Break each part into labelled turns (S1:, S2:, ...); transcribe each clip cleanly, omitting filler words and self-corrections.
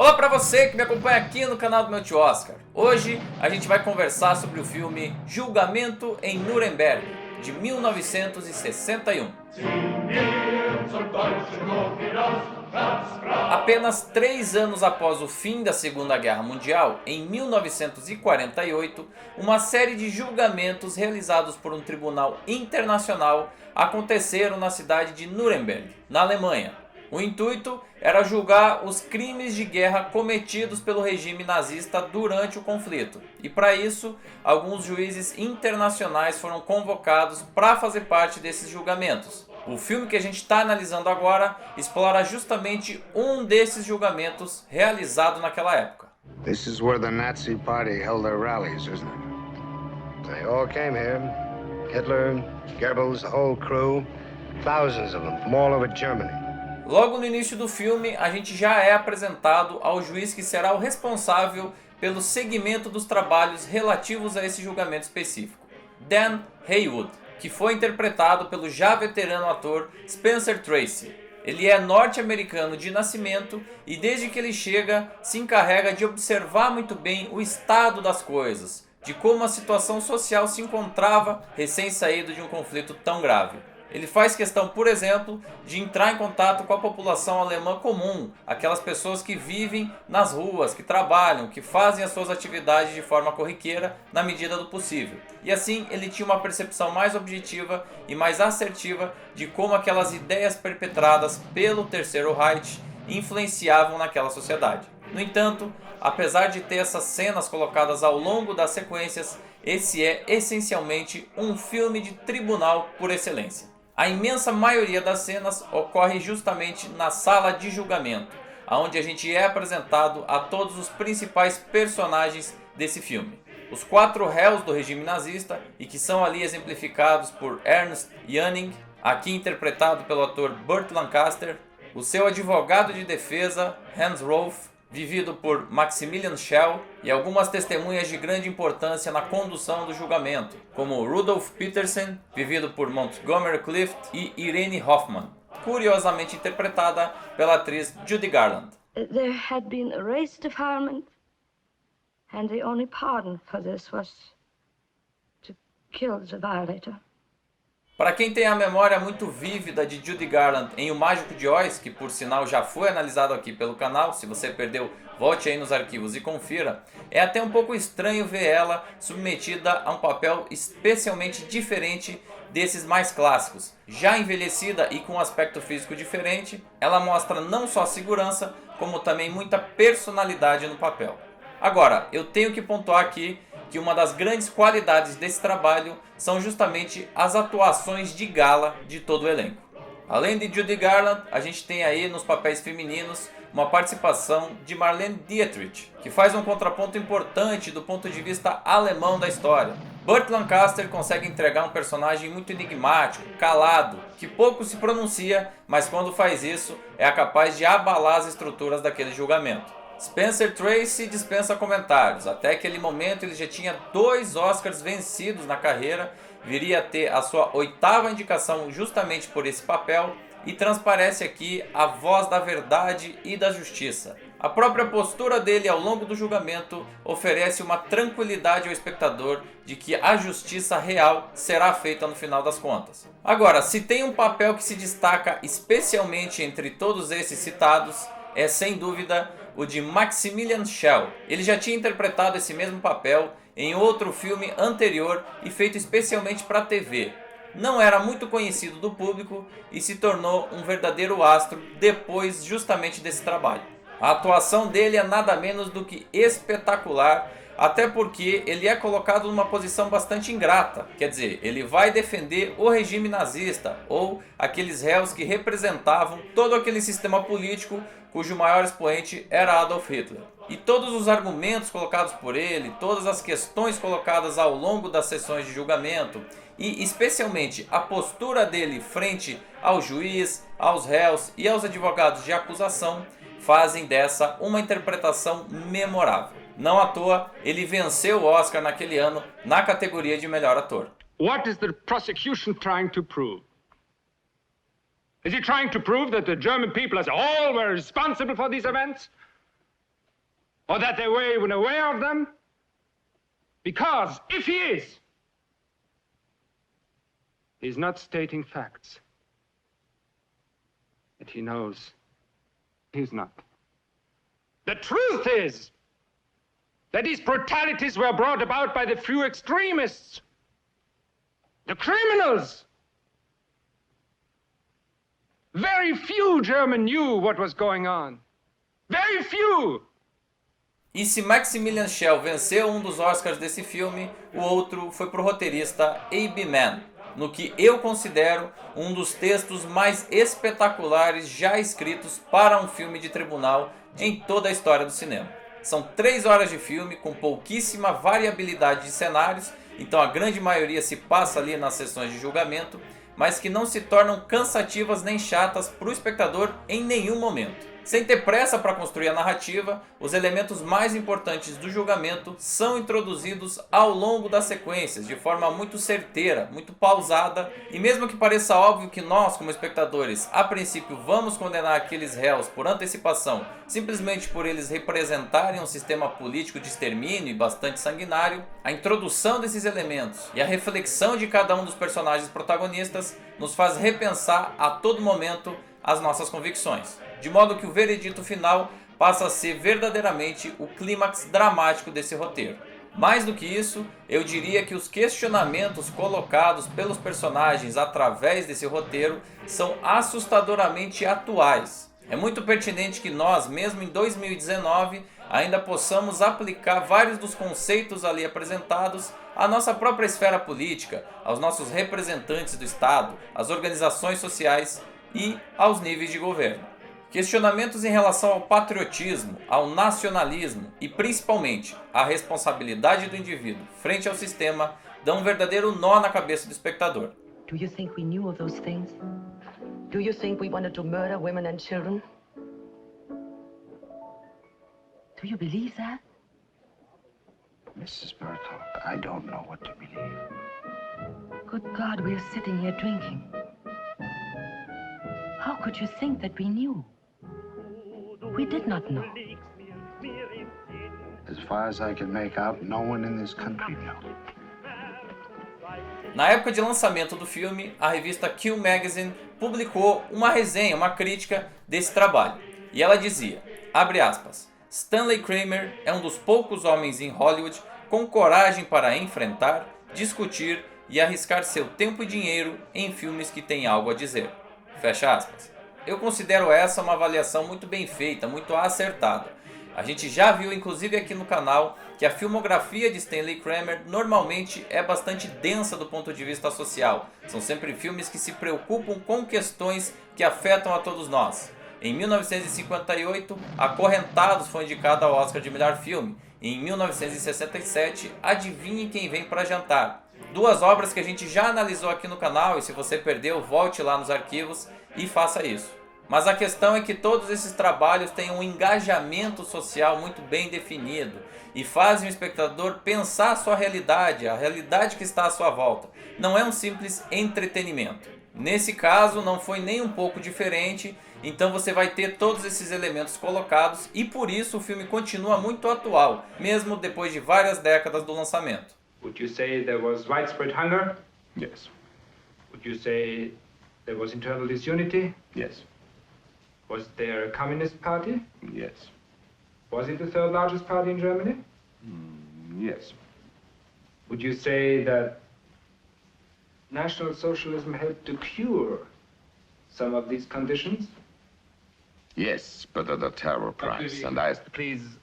S1: Olá para você que me acompanha aqui no canal do meu tio Oscar. Hoje a gente vai conversar sobre o filme Julgamento em Nuremberg, de 1961. Apenas 3 anos após o fim da Segunda Guerra Mundial, em 1948, uma série de julgamentos realizados por um tribunal internacional aconteceram na cidade de Nuremberg, na Alemanha. O intuito era julgar os crimes de guerra cometidos pelo regime nazista durante o conflito. E para isso, alguns juízes internacionais foram convocados para fazer parte desses julgamentos. O filme que a gente está analisando agora explora justamente um desses julgamentos realizado naquela época.
S2: This is where the Nazi Party held their rallies, isn't it? They all came here. Hitler, Goebbels, the whole crew. Thousands of them from all over Germany.
S1: Logo no início do filme, a gente já é apresentado ao juiz que será o responsável pelo seguimento dos trabalhos relativos a esse julgamento específico, Dan Haywood, que foi interpretado pelo já veterano ator Spencer Tracy. Ele é norte-americano de nascimento e desde que ele chega se encarrega de observar muito bem o estado das coisas, de como a situação social se encontrava recém-saído de um conflito tão grave. Ele faz questão, por exemplo, de entrar em contato com a população alemã comum, aquelas pessoas que vivem nas ruas, que trabalham, que fazem as suas atividades de forma corriqueira na medida do possível. E assim ele tinha uma percepção mais objetiva e mais assertiva de como aquelas ideias perpetradas pelo Terceiro Reich influenciavam naquela sociedade. No entanto, apesar de ter essas cenas colocadas ao longo das sequências, esse é essencialmente um filme de tribunal por excelência. A imensa maioria das cenas ocorre justamente na sala de julgamento, onde a gente é apresentado a todos os principais personagens desse filme. Os 4 réus do regime nazista, e que são ali exemplificados por Ernst Jüning, aqui interpretado pelo ator Burt Lancaster, o seu advogado de defesa, Hans Rolf, vivido por Maximilian Schell, e algumas testemunhas de grande importância na condução do julgamento, como Rudolf Petersen, vivido por Montgomery Clift, e Irene Hoffman, curiosamente interpretada pela atriz Judy Garland.
S3: There had been a race defilement, and the only pardon for this was to kill the violator.
S1: Para quem tem a memória muito vívida de Judy Garland em O Mágico de Oz, que por sinal já foi analisado aqui pelo canal, se você perdeu, volte aí nos arquivos e confira, é até um pouco estranho ver ela submetida a um papel especialmente diferente desses mais clássicos. Já envelhecida e com um aspecto físico diferente, ela mostra não só segurança, como também muita personalidade no papel. Agora, eu tenho que pontuar aqui que uma das grandes qualidades desse trabalho são justamente as atuações de gala de todo o elenco. Além de Judy Garland, a gente tem aí nos papéis femininos uma participação de Marlene Dietrich, que faz um contraponto importante do ponto de vista alemão da história. Burt Lancaster consegue entregar um personagem muito enigmático, calado, que pouco se pronuncia, mas quando faz isso é capaz de abalar as estruturas daquele julgamento. Spencer Tracy dispensa comentários. Até aquele momento ele já tinha 2 Oscars vencidos na carreira, viria a ter a sua 8ª indicação justamente por esse papel e transparece aqui a voz da verdade e da justiça. A própria postura dele ao longo do julgamento oferece uma tranquilidade ao espectador de que a justiça real será feita no final das contas. Agora, se tem um papel que se destaca especialmente entre todos esses citados, é sem dúvida o de Maximilian Schell. Ele já tinha interpretado esse mesmo papel em outro filme anterior e feito especialmente para a TV. Não era muito conhecido do público e se tornou um verdadeiro astro depois justamente desse trabalho. A atuação dele é nada menos do que espetacular, até porque ele é colocado numa posição bastante ingrata, quer dizer, ele vai defender o regime nazista ou aqueles réus que representavam todo aquele sistema político cujo maior expoente era Adolf Hitler. E todos os argumentos colocados por ele, todas as questões colocadas ao longo das sessões de julgamento e especialmente a postura dele frente ao juiz, aos réus e aos advogados de acusação fazem dessa uma interpretação memorável. Não à toa, ele venceu o Oscar naquele ano na categoria de melhor ator.
S4: What is the prosecution trying to prove? Is he trying to prove that the German people as a whole were responsible for these events? or that they were even aware of them? Because if he is, he's not stating facts that he knows he's not. The truth is that these brutalities were brought about by the few extremists, the criminals. Very few Germans knew what was going on. Very few.
S1: E se Maximilian Schell venceu um dos Oscars desse filme, o outro foi pro roteirista A.B. Mann, no que eu considero um dos textos mais espetaculares já escritos para um filme de tribunal em toda a história do cinema. São 3 horas de filme com pouquíssima variabilidade de cenários, então a grande maioria se passa ali nas sessões de julgamento, mas que não se tornam cansativas nem chatas para o espectador em nenhum momento. Sem ter pressa para construir a narrativa, os elementos mais importantes do julgamento são introduzidos ao longo das sequências, de forma muito certeira, muito pausada, e mesmo que pareça óbvio que nós, como espectadores, a princípio vamos condenar aqueles réus por antecipação, simplesmente por eles representarem um sistema político de extermínio e bastante sanguinário, a introdução desses elementos e a reflexão de cada um dos personagens protagonistas nos faz repensar a todo momento as nossas convicções, de modo que o veredito final passa a ser verdadeiramente o clímax dramático desse roteiro. Mais do que isso, eu diria que os questionamentos colocados pelos personagens através desse roteiro são assustadoramente atuais. É muito pertinente que nós, mesmo em 2019, ainda possamos aplicar vários dos conceitos ali apresentados à nossa própria esfera política, aos nossos representantes do Estado, às organizações sociais e aos níveis de governo. Questionamentos em relação ao patriotismo, ao nacionalismo e principalmente à responsabilidade do indivíduo frente ao sistema dão um verdadeiro nó na cabeça do espectador.
S5: Do you think we knew of those things? Do you think we wanted to murder women and children? Do you believe that?
S2: Mrs. Berthold, I don't know what to believe.
S5: Good God, we're sitting here drinking. How could you think that we knew? We did not know.
S2: As far as I can make out, no one in this country knew.
S1: Na época de lançamento do filme, a revista Q Magazine publicou uma resenha, uma crítica desse trabalho. E ela dizia, abre aspas, Stanley Kramer é um dos poucos homens em Hollywood com coragem para enfrentar, discutir e arriscar seu tempo e dinheiro em filmes que têm algo a dizer. Fecha aspas. Eu considero essa uma avaliação muito bem feita, muito acertada. A gente já viu inclusive aqui no canal que a filmografia de Stanley Kramer normalmente é bastante densa do ponto de vista social. São sempre filmes que se preocupam com questões que afetam a todos nós. Em 1958, Acorrentados foi indicado ao Oscar de melhor filme. Em 1967, Adivinhe Quem Vem para Jantar. 2 obras que a gente já analisou aqui no canal e se você perdeu, volte lá nos arquivos e faça isso. Mas a questão é que todos esses trabalhos têm um engajamento social muito bem definido e fazem o espectador pensar a sua realidade, a realidade que está à sua volta. Não é um simples entretenimento. Nesse caso não foi nem um pouco diferente, então você vai ter todos esses elementos colocados e por isso o filme continua muito atual, mesmo depois de várias décadas do lançamento.
S4: Would you say there was widespread hunger?
S2: Yes.
S4: Would you say there was internal disunity?
S2: Yes.
S4: Was there a communist party?
S2: Yes.
S4: Was it the 3rd largest party in Germany?
S2: Yes.
S4: Would you say that National Socialism helped to cure some of these conditions?
S6: Yes, but at a terrible price, and I...
S4: Please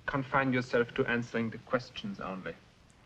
S4: confine yourself to answering the questions only.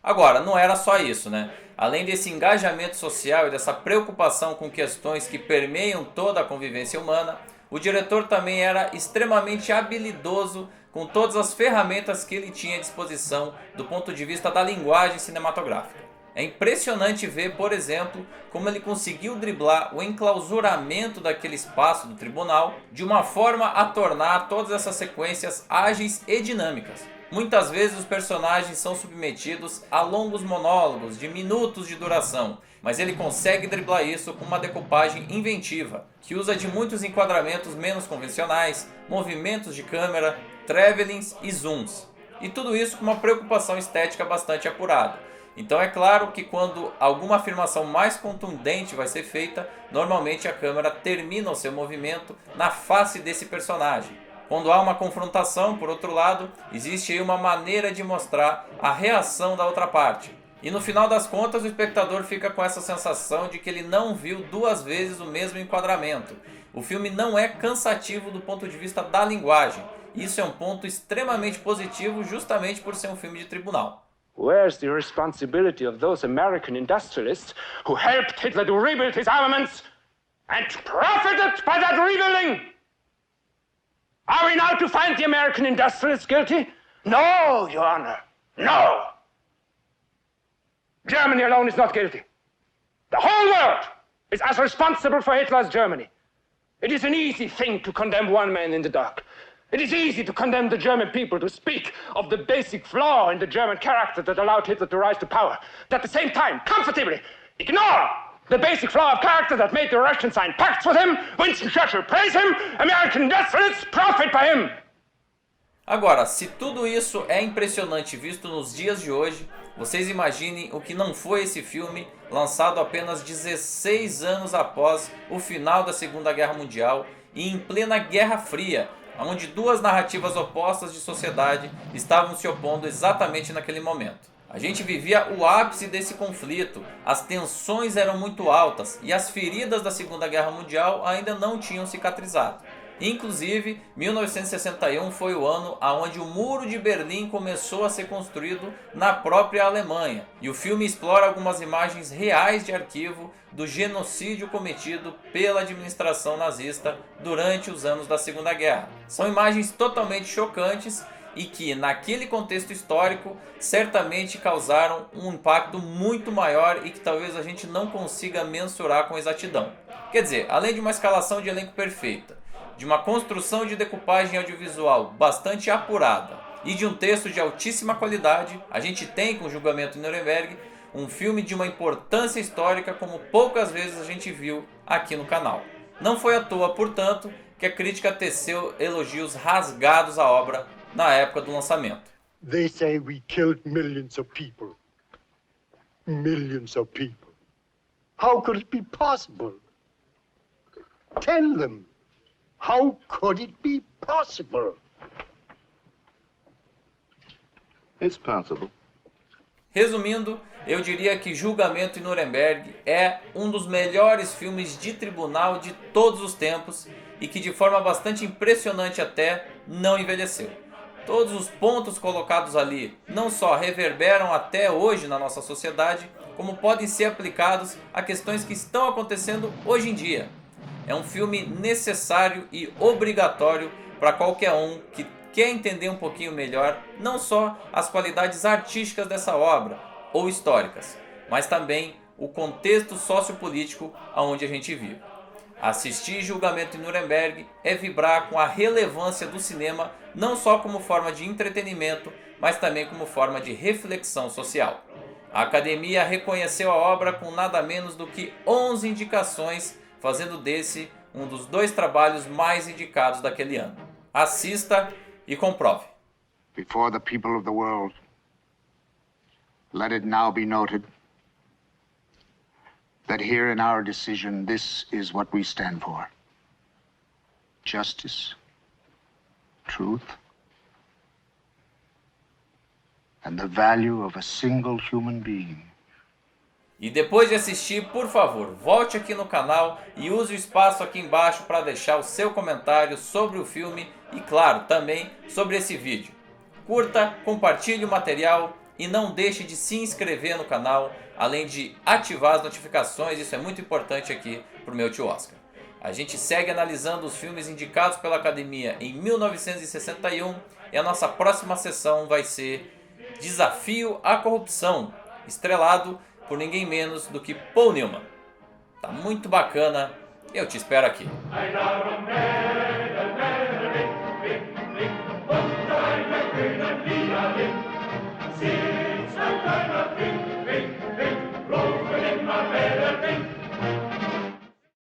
S1: Agora, não era só isso, né? Além desse engajamento social e dessa preocupação com questões que permeiam toda a convivência humana, o diretor também era extremamente habilidoso com todas as ferramentas que ele tinha à disposição do ponto de vista da linguagem cinematográfica. É impressionante ver, por exemplo, como ele conseguiu driblar o enclausuramento daquele espaço do tribunal de uma forma a tornar todas essas sequências ágeis e dinâmicas. Muitas vezes os personagens são submetidos a longos monólogos de minutos de duração, mas ele consegue driblar isso com uma decupagem inventiva, que usa de muitos enquadramentos menos convencionais, movimentos de câmera, travelings e zooms. e tudo isso com uma preocupação estética bastante apurada. Então é claro que quando alguma afirmação mais contundente vai ser feita, normalmente a câmera termina o seu movimento na face desse personagem. Quando há uma confrontação, por outro lado, existe aí uma maneira de mostrar a reação da outra parte. E no final das contas o espectador fica com essa sensação de que ele não viu duas vezes o mesmo enquadramento. O filme não é cansativo do ponto de vista da linguagem. Isso é um ponto extremamente positivo justamente por ser um filme de tribunal.
S4: Where's the responsibility of those American industrialists who helped Hitler to rebuild his armaments and profited by that rebuilding? Are we now to find the American industrialists guilty? No, Your Honor, no. Germany alone is not guilty. The whole world is as responsible for Hitler's Germany. It is an easy thing to condemn one man in the dark. It is easy to condemn the German people, to speak of the basic flaw in the German character that allowed Hitler to rise to power. But at the same time, comfortably, ignore the basic flaw of character that made the Russians sign pacts with him, Winston Churchill praise him, American industrialists profit by him.
S1: Agora, se tudo isso é impressionante visto nos dias de hoje, vocês imaginem o que não foi esse filme, lançado apenas 16 anos após o final da Segunda Guerra Mundial e em plena Guerra Fria, onde duas narrativas opostas de sociedade estavam se opondo exatamente naquele momento. A gente vivia o ápice desse conflito, as tensões eram muito altas e as feridas da Segunda Guerra Mundial ainda não tinham cicatrizado. Inclusive, 1961 foi o ano onde o Muro de Berlim começou a ser construído na própria Alemanha. E o filme explora algumas imagens reais de arquivo do genocídio cometido pela administração nazista durante os anos da Segunda Guerra. São imagens totalmente chocantes e que, naquele contexto histórico, certamente causaram um impacto muito maior e que talvez a gente não consiga mensurar com exatidão. Quer dizer, além de uma escalação de elenco perfeita, de uma construção de decupagem audiovisual bastante apurada e de um texto de altíssima qualidade, a gente tem com o Julgamento em Nuremberg um filme de uma importância histórica como poucas vezes a gente viu aqui no canal. Não foi à toa, portanto, que a crítica teceu elogios rasgados à obra na época do lançamento.
S7: They say we killed millions of people. Millions of people. How could it be possible? Tell them. How could it be possible?
S6: It's possible.
S1: Resumindo, eu diria que Julgamento em Nuremberg é um dos melhores filmes de tribunal de todos os tempos e que de forma bastante impressionante até não envelheceu. Todos os pontos colocados ali não só reverberam até hoje na nossa sociedade, como podem ser aplicados a questões que estão acontecendo hoje em dia. É um filme necessário e obrigatório para qualquer um que quer entender um pouquinho melhor não só as qualidades artísticas dessa obra ou históricas, mas também o contexto sociopolítico onde a gente vive. Assistir Julgamento em Nuremberg é vibrar com a relevância do cinema não só como forma de entretenimento, mas também como forma de reflexão social. A Academia reconheceu a obra com nada menos do que 11 indicações, fazendo desse um dos 2 trabalhos mais indicados daquele ano. Assista e comprove.
S2: Before the people of the world, let it now be noted that here in our decision, this is what we stand for. Justice, truth, and the value of a single human being.
S1: E depois de assistir, por favor, volte aqui no canal e use o espaço aqui embaixo para deixar o seu comentário sobre o filme e, claro, também sobre esse vídeo. Curta, compartilhe o material e não deixe de se inscrever no canal, além de ativar as notificações, isso é muito importante aqui para o meu tio Oscar. A gente segue analisando os filmes indicados pela Academia em 1961 e a nossa próxima sessão vai ser Desafio à Corrupção, estrelado por ninguém menos do que Paul Newman. Tá muito bacana, eu te espero aqui.